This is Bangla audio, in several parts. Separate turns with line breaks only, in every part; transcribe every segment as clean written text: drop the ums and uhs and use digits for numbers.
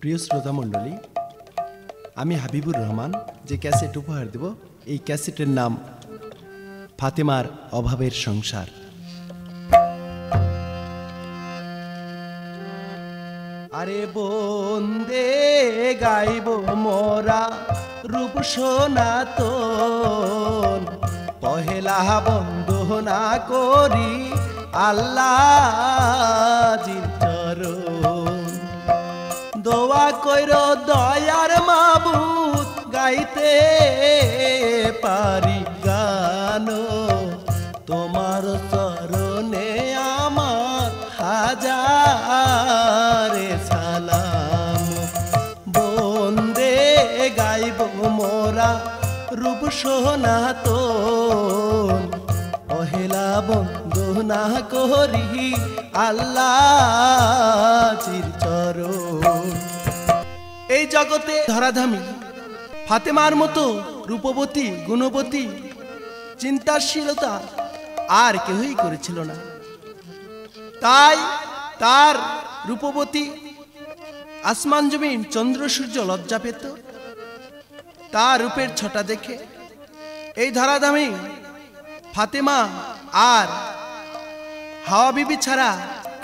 প্রিয় শ্রোতা মণ্ডলী, আমি হাবিবুর রহমান যে ক্যাসেট উপহার দেব, এই ক্যাসেটের নাম ফাতেমার অভাবের সংসার। আরে বন্দে গাইব মোরা রূপ সনাতন, পহেলা বন্দনা করি আল্লাহর চরণ। দোয়া কইর দয়ার মাবুদ, গাইতে পারি গান তোমার চরণে আমার হাজারে সালাম। বন্দে গাইব মোরা রূপ সনাতন, পহেলা বন্দনা করি আল্লাহর চরণ। এই জগতে ধরাধামী ফাতেমার মতো রূপবতী, গুণবতী, চিন্তাশীলতা আর কেউই করেছিল না। তাই তার রূপবতী আসমান জমিন চন্দ্র সূর্য লজ্জা পেত তার রূপের ছটা দেখে। এই ধরাধামী ফাতেমা আর হাওয়া বিবি ছাড়া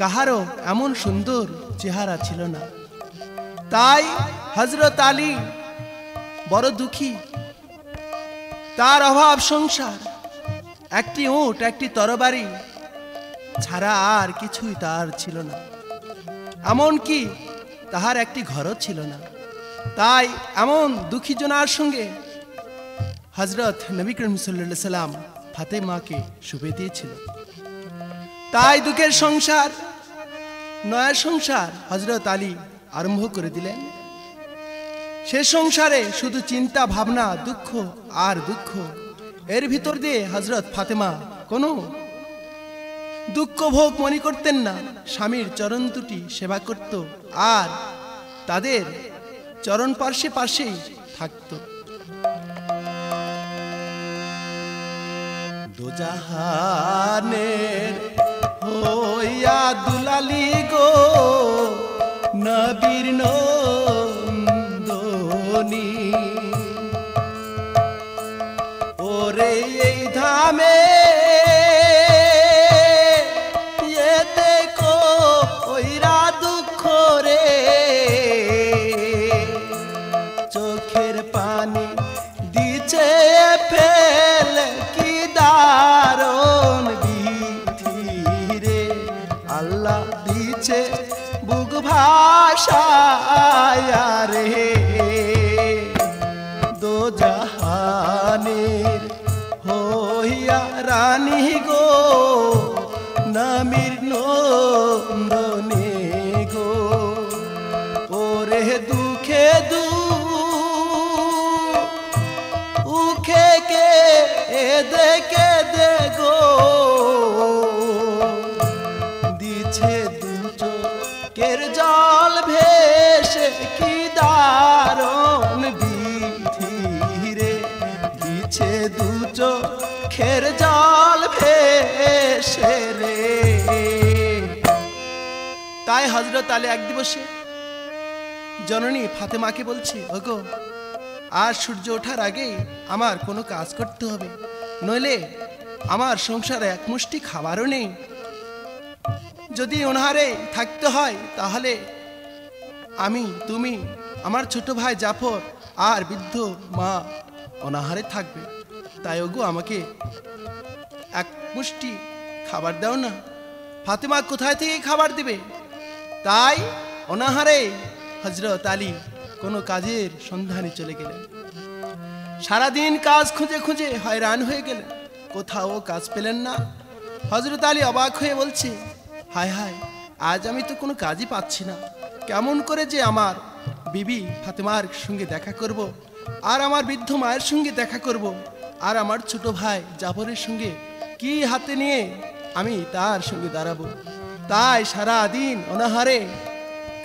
কাহারও এমন সুন্দর চেহারা ছিল না। তাই হযরত আলী বড় দুঃখী। তার অভাব সংসার, একটি উট, একটি তরবারি ছাড়া আর কিছুই তার ছিল না। এমনকি তাহার একটি ঘরও ছিল না। তাই এমন দুঃখী জনার সঙ্গে হযরত নবী করিম সাল্লাল্লাহু আলাইহি সাল্লাম ফাতেমাকে শুভে দিয়েছিল। তাই দুঃখের সংসার, নয়া সংসার হযরত আলী আরম্ভ করে দিলেন। সে সংসারে শুধু চিন্তা ভাবনা, দুঃখ আর দুঃখ। এর ভিতর দিয়ে হযরত ফাতেমা কোনো দুঃখ ভোগ মনে করতেন না। স্বামীর চরণ দুটি সেবা করত আর তাদের চরণ পার্শ্বে পার্শ্বেই থাকত। দোজাহানের হইয়া দুলালি গো নবীর নন্দনী, ওরে এই ধামে এতে কইরা দুঃখ রে, চোখের পানি দিছে ফেলে কি দারুণ বিধি রে, আল্লাহ দিছে বুক ভাষায় রে। দোজাহানের হইয়া রানী গো নামির নন্দনে গো, ওরে দুঃখে দুঃখে কে দেখে দে গো, দিছে দু চোখের জল ভেসে কি দারুণ বিধি রে, দিছে দু চোখের জল ভেসে রে। তাই হযরত আলী এক দিবসে জননী ফাতেমাকে বলছে, ওগো আর সূর্য ওঠার আগেই আমার কোনো কাজ করতে হবে, নইলে আমার সংসারে এক মুষ্টি খাবারও নেই। যদি অনাহারে থাকতে হয় তাহলে আমি, তুমি, আমার ছোট ভাই জাফর আর বৃদ্ধ মা অনাহারে থাকবে। তাই ওগো আমাকে এক মুষ্টি খাবার দাও না। ফাতেমা কোথায় থেকে খাবার দিবে? তাই অনাহারে হযরত আলী কোনো কাজের সন্ধানে চলে গেলেন। সারাদিন কাজ খুঁজে খুঁজে হয়রান হয়ে গেলেন, কোথাও কাজ পেলেন না। হযরত আলী অবাক হয়ে বলছে, হায় হায়, আজ আমি তো কোনো কাজই পাচ্ছি না। কেমন করে যে আমার বিবি ফাতেমার সঙ্গে দেখা করব, আর আমার বৃদ্ধ মায়ের সঙ্গে দেখা করব, আর আমার ছোট ভাই জাফরের সঙ্গে কি হাতে নিয়ে আমি তার সঙ্গে দাঁড়াবো। তাই সারা দিন অনাহারে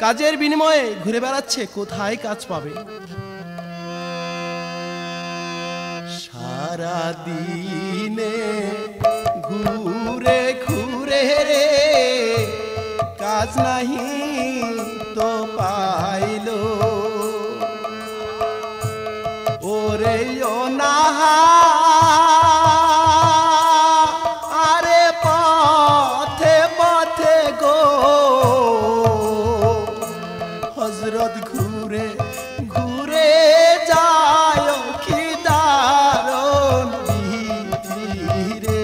কাজের বিনিময়ে ঘুরে বেড়াচ্ছে, কোথায় কাজ পাবে। সারা দিনে ঘুরে ঘুরে রে কাজ নাহি তো পাইলো আরে পথে পথে গো হযরত ঘুরে ঘুরে যায় কি দারুণ ধীরে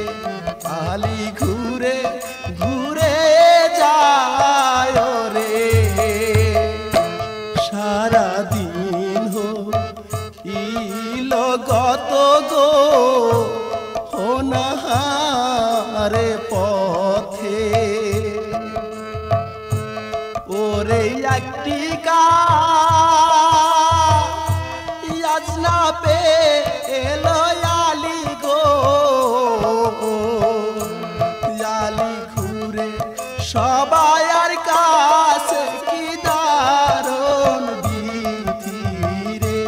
আলী ঘুরে ঘুরে যায় রে সারা দিন হইল গত গো অনাহারে পথে ওরে একটি কাজ না পেলো আলী গো আলী ঘুরে সবাইয়ের কাছে কি দারুণ বিধিরে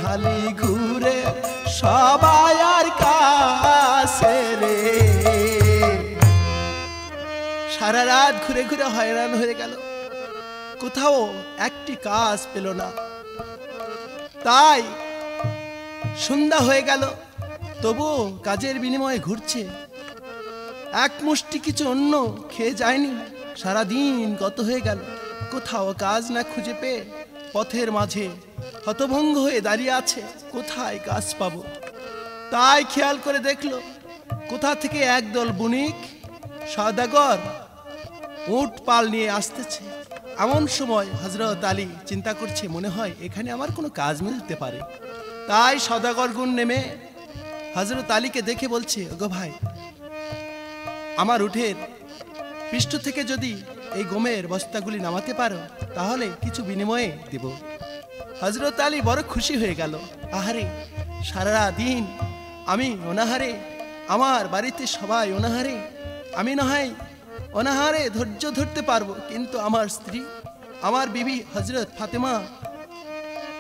আলী ঘুরে সবাইয়ের কাছে রে সারা রাত ঘুরে ঘুরে হয়রান হয়ে গেল কোথাও একটি কাজ পেল না তাই সন্ধ্যা হয়ে গেল তবু কাজের বিনিময়ে ঘুরছে এক মুষ্টি কিছু অন্য খেয়ে যায়নি সারা দিন গত হয়ে গেল কোথাও কাজ না খুঁজে পেয়ে পথের মাঝে হতভঙ্গ হয়ে দাঁড়িয়ে আছে কোথায় কাজ পাবো তাই খেয়াল করে দেখলো কোথা থেকে একদল বণিক সওদাগর উট পাল নিয়ে আসতেছে এমন সময় হযরত আলী চিন্তা করছে মনে হয় এখানে আমার কোনো কাজ মিলতে পারে তাই সওদাগরগণ নেমে হযরত আলীকে দেখে বলছে ওগো ভাই আমার উটের পৃষ্ঠ থেকে যদি এই গমের বস্তাগুলি নামাতে পারো তাহলে কিছু বিনিময়ে দেব হযরত আলী বড় খুশি হয়ে গেল আহারে সারা দিন আমি অনাহারে আমার বাড়িতে সবাই অনাহারে আমি না হয় অনাহারে ধৈর্য ধরতে পারবো কিন্তু আমার স্ত্রী আমার বিবি হযরত ফাতেমা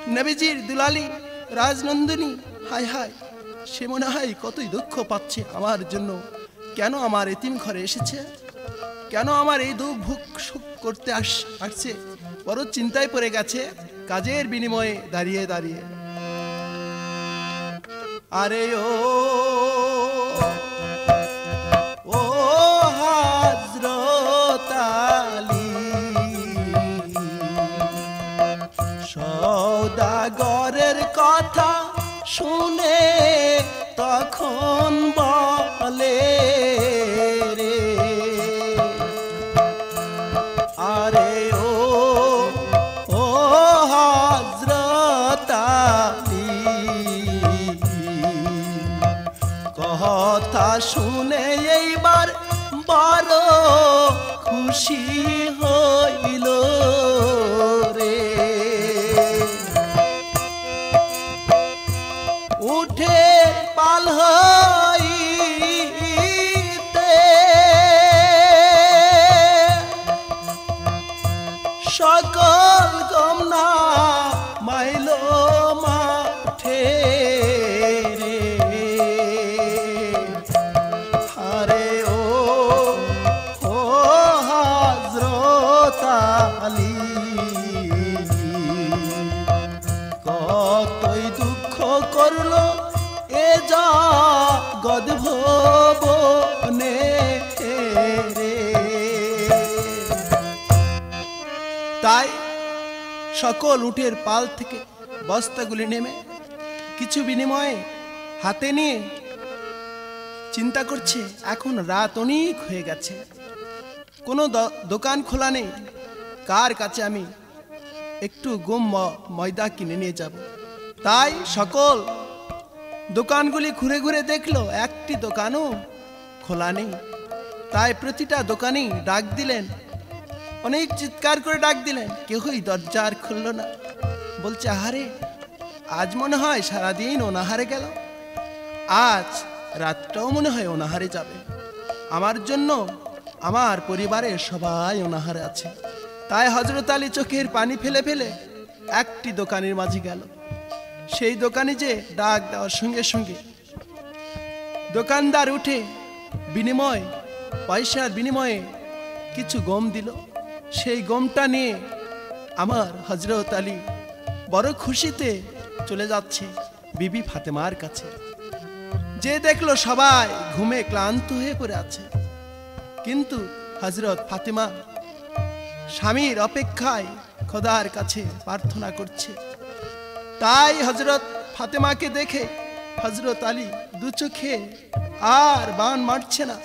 নবীজির দুলালী রাজনন্দিনী হায় হায় সে মনে হয় কতই দুঃখ পাচ্ছে আমার জন্য কেন আমার এতিম ঘরে এসেছে কেন আমার এই দুঃখ ভোগ সুখ করতে আসছে বড় চিন্তায় পড়ে গেছে কাজের বিনিময়ে দাঁড়িয়ে দাঁড়িয়ে আরে ও হযরত আলী সওদাগরের কথা শুনে তখন বলে রে আরে ও হযরত আলী কথা শুনে এইবার বড় খুশি হইল রে উঠে পাল হইতে সকল গম না মাইল মাঠে রে আরে ও হযরত আলী কতই দুঃখ করলো এ জগৎ ভুবনে রে তাই সকল উটের পাল থেকে বস্তাগুলি নেমে কিছু বিনিময়ে হাতে নিয়ে চিন্তা করছে এখন রাত অনেক হয়ে গেছে কোনো দোকান খোলা নেই কার কাছে আমি একটু গম ময়দা কিনে নিয়ে যাব তাই সকল দোকানগুলি ঘুরে ঘুরে দেখলো একটি দোকানও খোলা নেই তাই প্রতিটা দোকানেই ডাক দিলেন অনেক চিৎকার করে ডাক দিলেন কেউই দরজা আর খুলল না বলছে আহারে আজ মনে হয় সারাদিন অনাহারে গেল আজ রাতটাও মনে হয় অনাহারে যাবে আমার জন্য আমার পরিবারের সবাই অনাহারে আছে তাই হযরত আলী চোখের পানি ফেলে ফেলে একটি দোকানের মাঝে গেল সেই দোকানে যে ডাক দেওয়ার সঙ্গে সঙ্গে দোকানদার উঠে বিনিময় পয়সার বিনিময়ে কিছু গম দিল সেই গমটা নিয়ে আমার হযরত আলী বড় খুশিতে চলে যাচ্ছে বিবি ফাতেমার কাছে। যে দেখলো সবাই ঘুমে ক্লান্ত হয়ে পড়ে আছে, কিন্তু হযরত ফাতেমা স্বামীর অপেক্ষায় খোদার কাছে প্রার্থনা করছে। তাই হযরত ফাতেমাকে দেখে হযরত আলী দু চোখে আর বান মারছে না,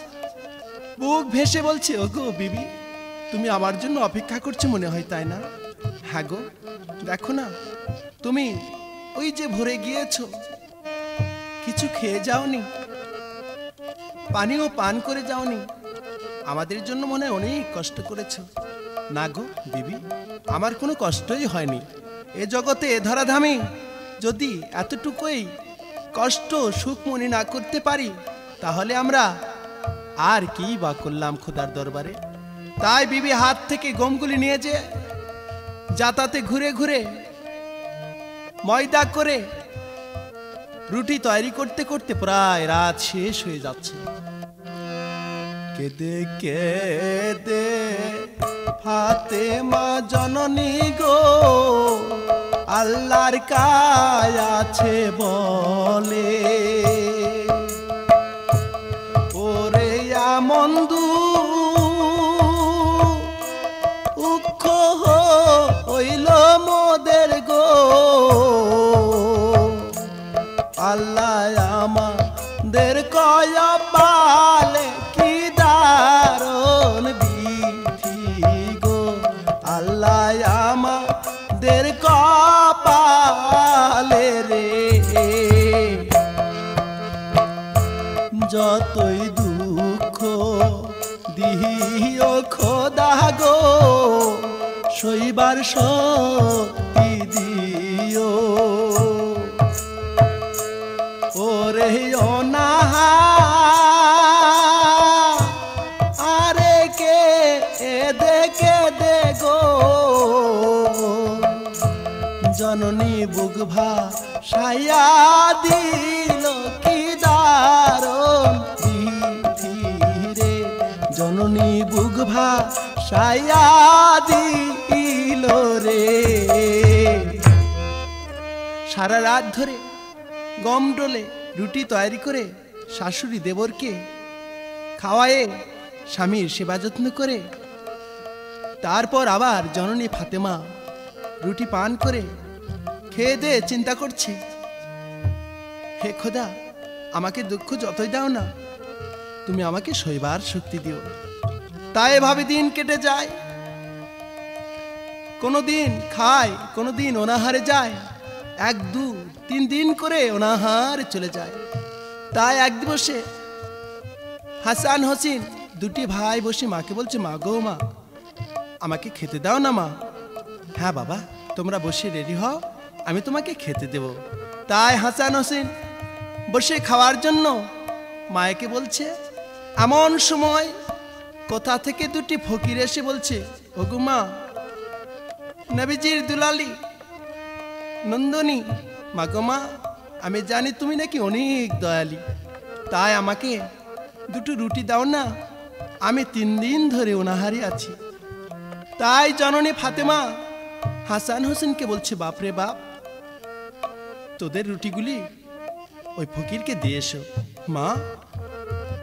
বুক ভেসে বলছে, ওগো বিবি, তুমি আমার জন্য অপেক্ষা করছো মনে হয়, তাই না? হ্যাঁ গো, দেখো না, তুমি ওই যে ভরে গিয়েছো, কিছু খেয়ে যাওনি, পানিও পান করে যাওনি, আমাদের জন্য মনে হয় অনেক কষ্ট করেছো। না গো বিবি, আমার কোনো কষ্টই হয়নি। এ জগতে এ ধরাধামে যদি এতটুকুই কষ্ট সুখ মনে না করতে পারি, তাহলে আমরা আর কি বা করলাম খোদার দরবারে। তাই বিবি হাত থেকে গমগুলি নিয়ে যে যাতাতে ঘুরে ঘুরে ময়দা করে রুটি তৈরি করতে করতে প্রায় রাত শেষ হয়ে যাচ্ছে। কেদে কেদে ফাতেমা জননী গো আল্লাহর কায় আছে বলে, ওরে আমন দুঃখ হইল মোদের গো, আল্লাহ আমাদের কয়বালে কি দারুণ বিধি গো, আল্লাহ আমাদের কপালে রে। যতই দুঃখ দিও খোদা গো, সইবার শক্তি দিও, ওরে অনাহা আরে কে দেখে দে গো, জননী বুক ভাসাইয়া দিল কি দারুণ বিধি রে, জননী বুক ভাসাইয়া দিল রে। সারা রাত ধরে গম ডলে রুটি তৈরি করে শাশুড়ি দেবরকে খাওয়ায়ে স্বামীর সেবা যত্ন করে, তারপর আবার জননী ফাতেমা রুটি পান করে খেয়ে দিয়ে চিন্তা করছে, হে খোদা, আমাকে দুঃখ যতই দাও না, তুমি আমাকে সইবার শক্তি দিও। তাই এভাবে দিন কেটে যায়, কোনোদিন খায়, কোনোদিন অনাহারে যায়, 1 2 3 দিন করে অনাহারে চলে যায়। তাই এক দিবসে হাসান হোসেন দুটি ভাই বসে মাকে বলছে, মা গো মা, আমাকে খেতে দাও না মা। হ্যাঁ বাবা, তোমরা বসে রেডি হও, আমি তোমাকে খেতে দেব। তাই হাসান হোসেন বসে খাওয়ার জন্য মায়েকে বলছে। এমন সময় কোথা থেকে দুটি ফকির এসে বলছে, ওগো মা, নবীজির দুলালি নন্দনী, মা গো মা, আমি জানি তুমি নাকি অনেক দয়ালি, তাই আমাকে দুটো রুটি দাও না, আমি 3 দিন ধরে অনাহারে আছি। তাই জননী ফাতেমা হাসান হোসেনকে বলছে, বাপরে বাপ, তোদের রুটিগুলি ওই ফকিরকে দিয়ে এসো। মা,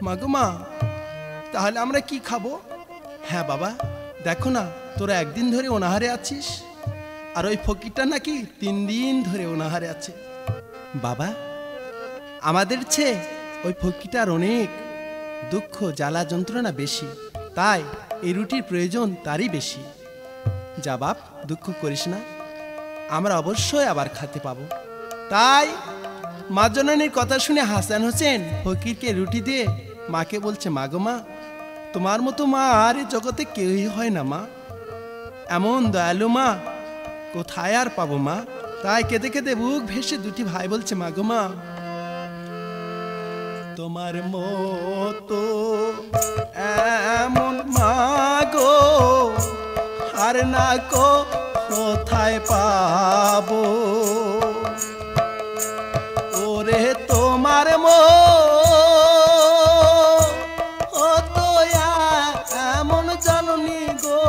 মা গো মা, তাহলে আমরা কি খাবো? হ্যাঁ বাবা, দেখো না, তোরা 1 দিন ধরে অনাহারে আছিস, আর ওই ফকিরটা নাকি 3 দিন ধরে অনাহারে আছে। বাবা, আমাদের চেয়ে ওই ফকিরটার অনেক দুঃখ জ্বালা যন্ত্রণা বেশি, তাই এই রুটির প্রয়োজন তারই বেশি। যা বাপ, দুঃখ করিস না, আমরা অবশ্যই আবার খেতে পাবো। তাই মা জননীর কথা শুনে হাসান হোসেন ফকিরকে রুটি দিয়ে মাকে বলছে, মা গো মা, তোমার মতো মা আর এই জগতে কেউই হয় না মা, এমন দয়ালু মা কোথায় আর পাবো মা। তাই কেঁদে কেঁদে বুক ভেসে দুটি ভাই বলছে, মা গো মা, তোমার মতো এমন মা গো আর না কোথায় পাবো, ওরে তোমার মতো এমন জননী গো,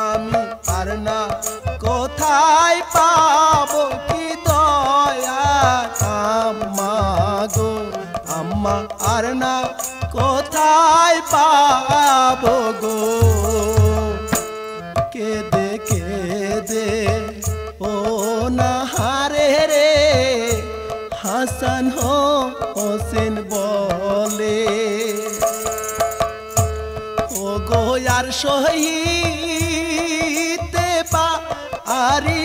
আমি আর না কোথায় পাবো। আম্মা আর না কোথায় পাবো গো কেঁদে কেঁদে ও না হারে রে হাসান হোসেন বলে ও গো আর সহিতে পারি